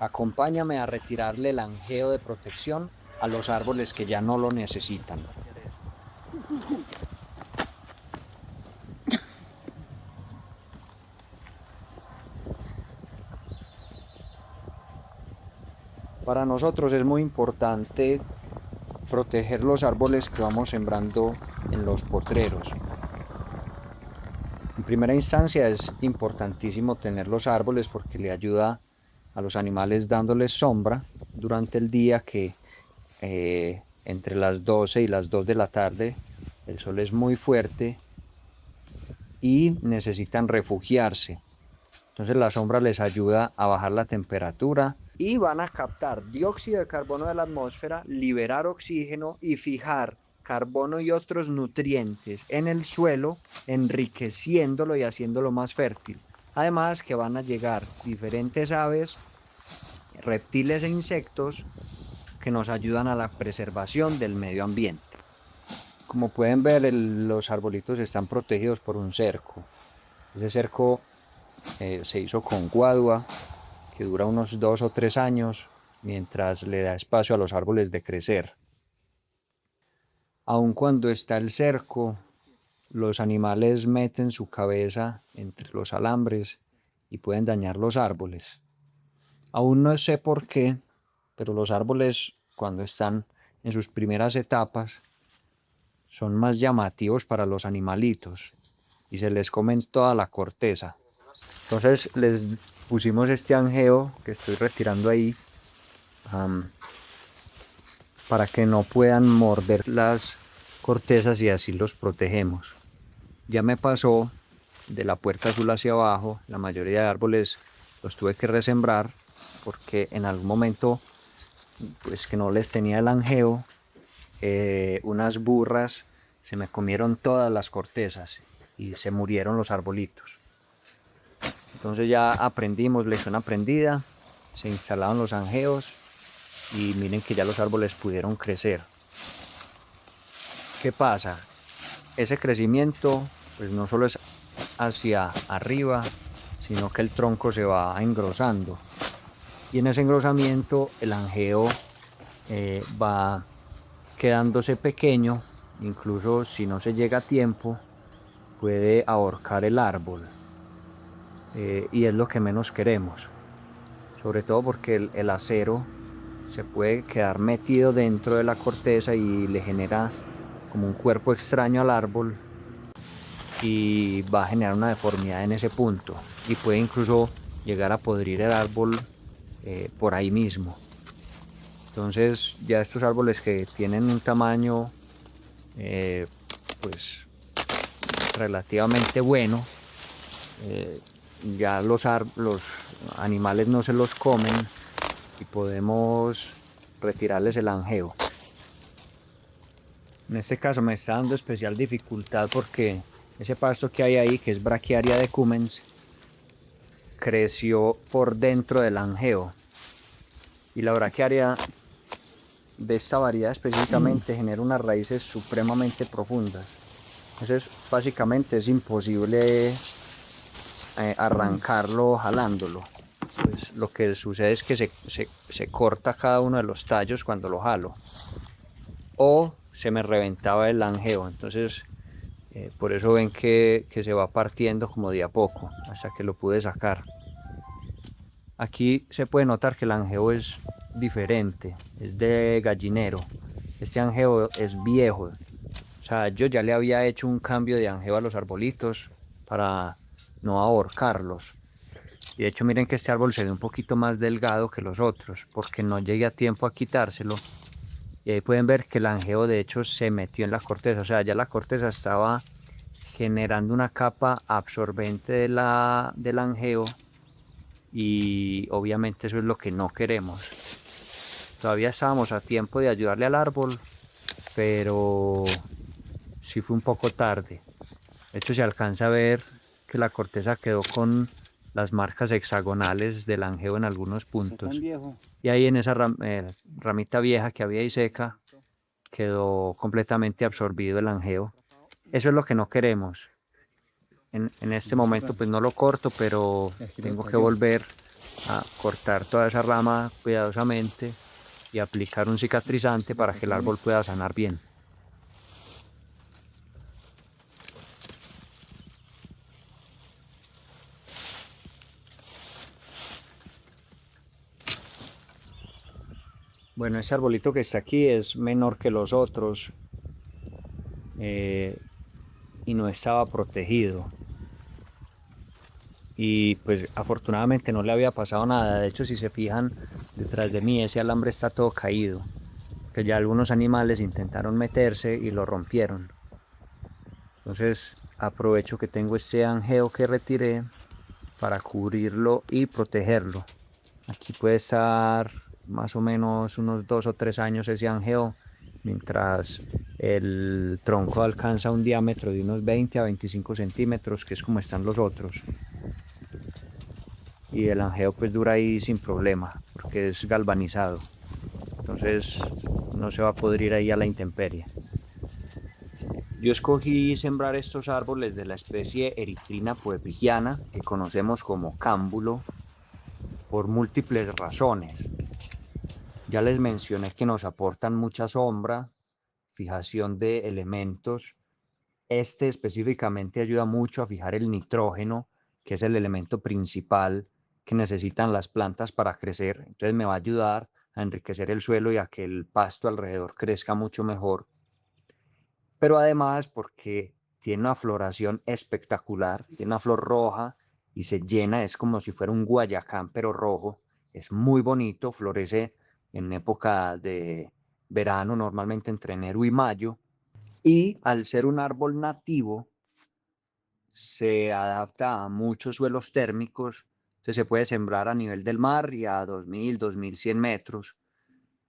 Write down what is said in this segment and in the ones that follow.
Acompáñame a retirarle el angeo de protección a los árboles que ya no lo necesitan. Para nosotros es muy importante proteger los árboles que vamos sembrando en los potreros. En primera instancia es importantísimo tener los árboles porque le ayuda a los animales dándoles sombra durante el día que entre las 12 y las 2 de la tarde el sol es muy fuerte y necesitan refugiarse. Entonces la sombra les ayuda a bajar la temperatura y van a captar dióxido de carbono de la atmósfera, liberar oxígeno y fijar carbono y otros nutrientes en el suelo, enriqueciéndolo y haciéndolo más fértil. Además que van a llegar diferentes aves, reptiles e insectos que nos ayudan a la preservación del medio ambiente. Como pueden ver, los arbolitos están protegidos por un cerco. Ese cerco se hizo con guadua, que dura unos 2 o 3 años, mientras le da espacio a los árboles de crecer. Aun cuando está el cerco, los animales meten su cabeza entre los alambres y pueden dañar los árboles. Aún no sé por qué, pero los árboles, cuando están en sus primeras etapas, son más llamativos para los animalitos y se les comen toda la corteza. Entonces les pusimos este angeo que estoy retirando ahí para que no puedan morder las cortezas y así los protegemos. Ya me pasó de la puerta azul hacia abajo, la mayoría de árboles los tuve que resembrar porque en algún momento, pues que no les tenía el angeo, unas burras se me comieron todas las cortezas y se murieron los arbolitos. Entonces ya aprendimos, lección aprendida, se instalaron los angeos y miren que ya los árboles pudieron crecer. ¿Qué pasa? Ese crecimiento pues no solo es hacia arriba, sino que el tronco se va engrosando. Y en ese engrosamiento el angeo va quedándose pequeño, incluso si no se llega a tiempo, puede ahorcar el árbol. Y es lo que menos queremos. Sobre todo porque el acero se puede quedar metido dentro de la corteza y le genera como un cuerpo extraño al árbol y va a generar una deformidad en ese punto y puede incluso llegar a podrir el árbol por ahí mismo. Entonces ya estos árboles que tienen un tamaño pues relativamente bueno, ya los animales no se los comen y podemos retirarles el angeo. En este caso me está dando especial dificultad porque ese pasto que hay ahí, que es Brachiaria decumens, creció por dentro del angeo. Y la braquiaria de esta variedad específicamente genera unas raíces supremamente profundas. Entonces, básicamente es imposible arrancarlo jalándolo. Pues lo que sucede es que se corta cada uno de los tallos cuando lo jalo. O se me reventaba el angeo. Entonces, por eso ven que se va partiendo como de a poco, hasta que lo pude sacar. Aquí se puede notar que el angeo es diferente, es de gallinero. Este angeo es viejo. O sea, yo ya le había hecho un cambio de angeo a los arbolitos para no ahorcarlos. Y de hecho miren que este árbol se ve un poquito más delgado que los otros, porque no llegué a tiempo a quitárselo. Y ahí pueden ver que el angeo de hecho se metió en la corteza. O sea, ya la corteza estaba generando una capa absorbente del angeo. Y obviamente eso es lo que no queremos. Todavía estábamos a tiempo de ayudarle al árbol, pero sí fue un poco tarde. De hecho se alcanza a ver que la corteza quedó con las marcas hexagonales del angeo en algunos puntos. Y ahí en esa ramita vieja que había ahí seca, quedó completamente absorbido el angeo. Eso es lo que no queremos. En este momento pues no lo corto, pero tengo que volver a cortar toda esa rama cuidadosamente y aplicar un cicatrizante para que el árbol pueda sanar bien. Bueno, ese arbolito que está aquí es menor que los otros y no estaba protegido. Y pues afortunadamente no le había pasado nada. De hecho, si se fijan detrás de mí, ese alambre está todo caído, que ya algunos animales intentaron meterse y lo rompieron. Entonces aprovecho que tengo este angeo que retiré para cubrirlo y protegerlo. Aquí puede estar más o menos unos 2 o 3 años ese angeo, mientras el tronco alcanza un diámetro de unos 20 a 25 centímetros, que es como están los otros. Y el angeo pues dura ahí sin problema, porque es galvanizado. Entonces no se va a podrir ahí a la intemperie. Yo escogí sembrar estos árboles de la especie Erythrina puepigiana, que conocemos como cámbulo, por múltiples razones. Ya les mencioné que nos aportan mucha sombra, fijación de elementos. Este específicamente ayuda mucho a fijar el nitrógeno, que es el elemento principal que necesitan las plantas para crecer. Entonces me va a ayudar a enriquecer el suelo y a que el pasto alrededor crezca mucho mejor. Pero además porque tiene una floración espectacular, tiene una flor roja y se llena, es como si fuera un guayacán pero rojo, es muy bonito, florece en época de verano, normalmente entre enero y mayo, y al ser un árbol nativo, se adapta a muchos suelos térmicos, entonces se puede sembrar a nivel del mar y a 2000, 2100 metros.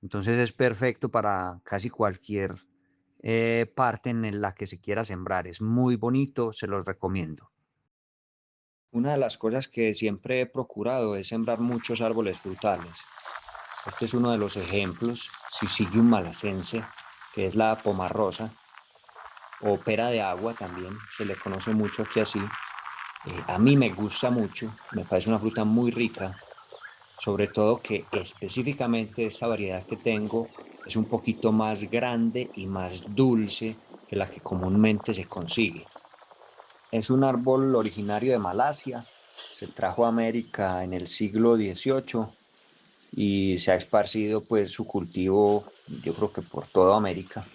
Entonces es perfecto para casi cualquier parte en la que se quiera sembrar. Es muy bonito, se los recomiendo. Una de las cosas que siempre he procurado es sembrar muchos árboles frutales. Este es uno de los ejemplos, Syzygium malacense, que es la pomarrosa, o pera de agua también, se le conoce mucho aquí así. A mí me gusta mucho, me parece una fruta muy rica, sobre todo que específicamente esta variedad que tengo es un poquito más grande y más dulce que la que comúnmente se consigue. Es un árbol originario de Malasia, se trajo a América en el siglo XVIII y se ha esparcido pues su cultivo, yo creo que por toda América.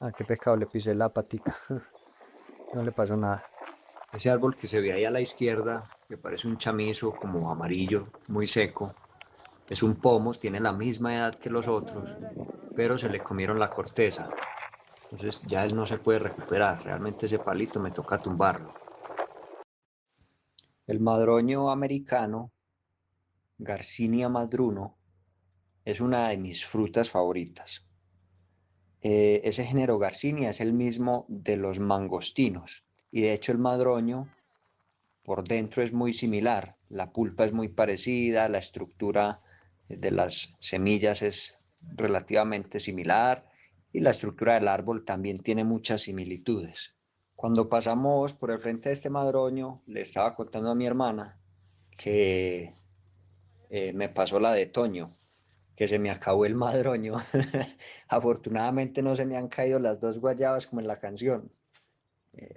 Ah, qué pecado, le pisé la patica. No le pasó nada. Ese árbol que se ve ahí a la izquierda, que parece un chamizo como amarillo, muy seco, es un pomo, tiene la misma edad que los otros, pero se le comieron la corteza. Entonces ya él no se puede recuperar. Realmente ese palito me toca tumbarlo. El madroño americano, Garcinia madruno, es una de mis frutas favoritas. Ese género Garcinia es el mismo de los mangostinos. Y de hecho el madroño por dentro es muy similar. La pulpa es muy parecida, la estructura de las semillas es relativamente similar y la estructura del árbol también tiene muchas similitudes. Cuando pasamos por el frente de este madroño, le estaba contando a mi hermana que me pasó la de Toño, que se me acabó el madroño. Afortunadamente no se me han caído las dos guayabas como en la canción.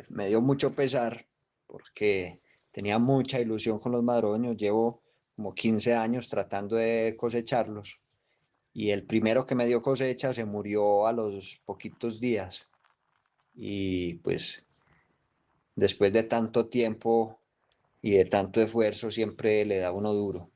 Me dio mucho pesar porque tenía mucha ilusión con los madroños. Llevo como 15 años tratando de cosecharlos y el primero que me dio cosecha se murió a los poquitos días. Y pues después de tanto tiempo y de tanto esfuerzo siempre le da uno duro.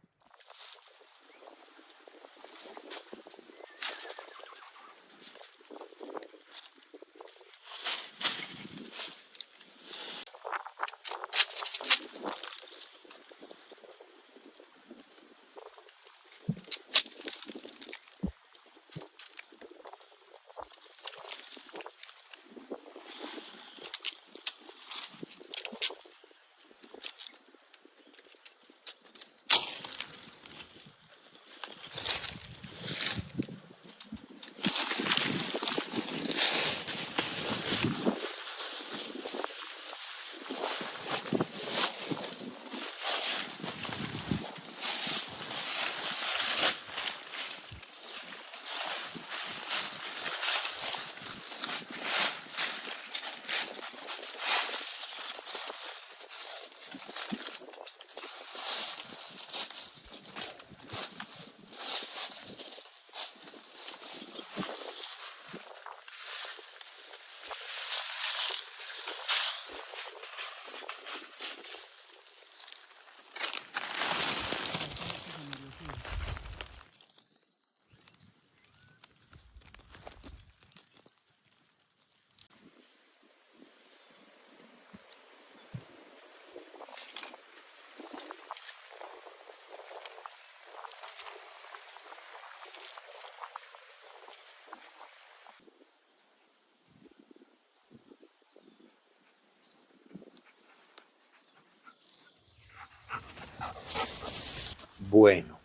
Bueno,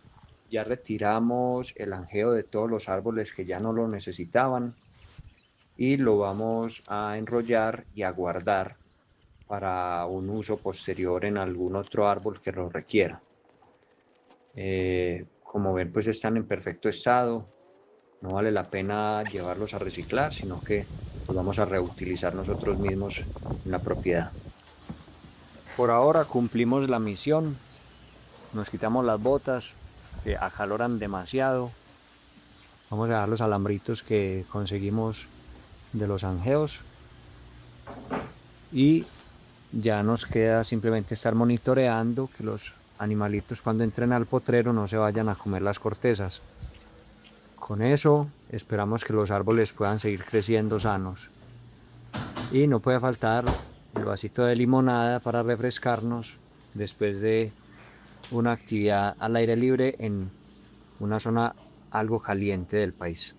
ya retiramos el anjeo de todos los árboles que ya no lo necesitaban y lo vamos a enrollar y a guardar para un uso posterior en algún otro árbol que lo requiera. Como ven, pues están en perfecto estado. No vale la pena llevarlos a reciclar, sino que los vamos a reutilizar nosotros mismos en la propiedad. Por ahora cumplimos la misión, nos quitamos las botas que acaloran demasiado. Vamos a dejar los alambritos que conseguimos de los angeos y ya nos queda simplemente estar monitoreando que los animalitos cuando entren al potrero no se vayan a comer las cortezas. Con eso esperamos que los árboles puedan seguir creciendo sanos. Y no puede faltar el vasito de limonada para refrescarnos después de una actividad al aire libre en una zona algo caliente del país.